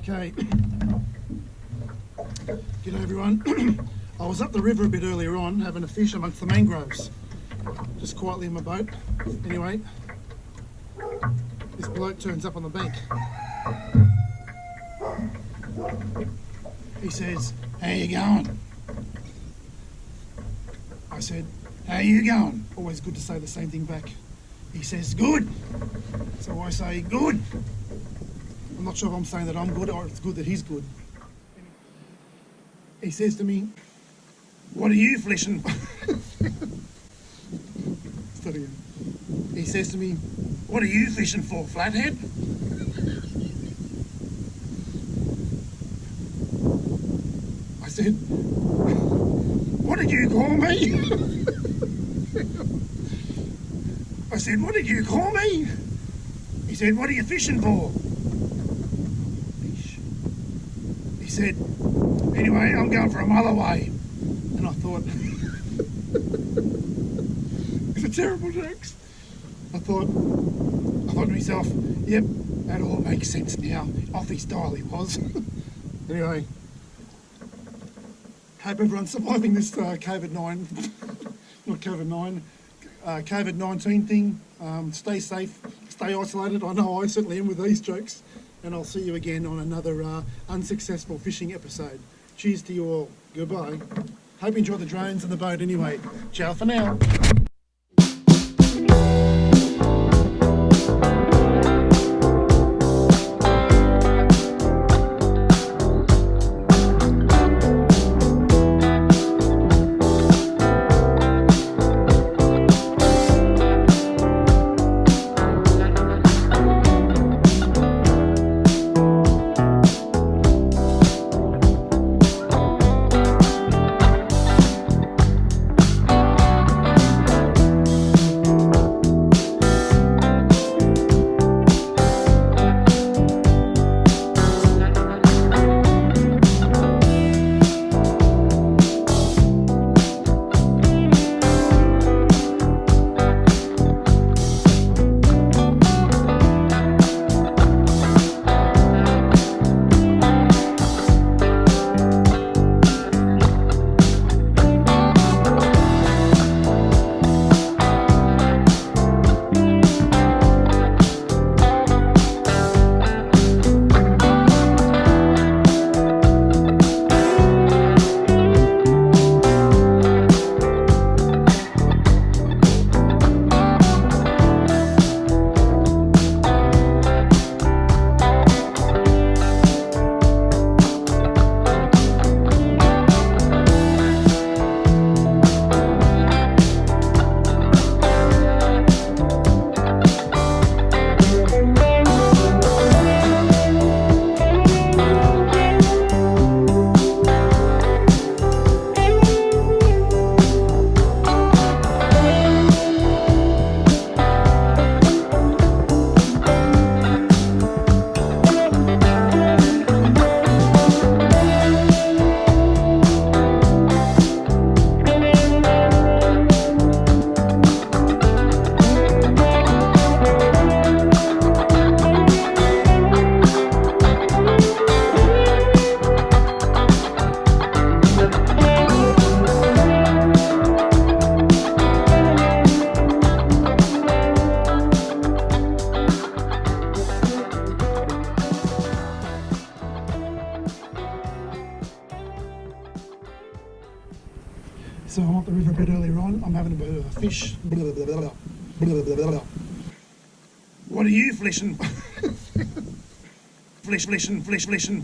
Okay. G'day everyone. I was up the river a bit earlier on having a fish amongst the mangroves. Just quietly in my boat. Anyway, this bloke turns up on the bank. He says, "How you going?" I said, "How you going?" Always good to say the same thing back. He says, "Good." So I say, "Good." I'm not sure if I'm saying that I'm good or it's good that he's good. He says to me, "What are you fishing?" Start again. He says to me, "What are you fishing for, flathead?" I said, "What did you call me?" I said, "What did you call me?" He said, "What are you fishing for?" He said, "Anyway, I'm going for a mulloway." And I thought, it's a terrible joke. I thought to myself, yep, that all makes sense now. Off his dial he was. Anyway, hope everyone's surviving this COVID-19 thing. Stay safe, stay isolated. I know I certainly am with these jokes. And I'll see you again on another unsuccessful fishing episode. Cheers to you all. Goodbye. Hope you enjoy the drones and the boat anyway. Ciao for now. So I'm up the river a bit earlier on. I'm having a bit of a fish. Blah, blah, blah, blah, blah, blah. What are you fishing? Fishing.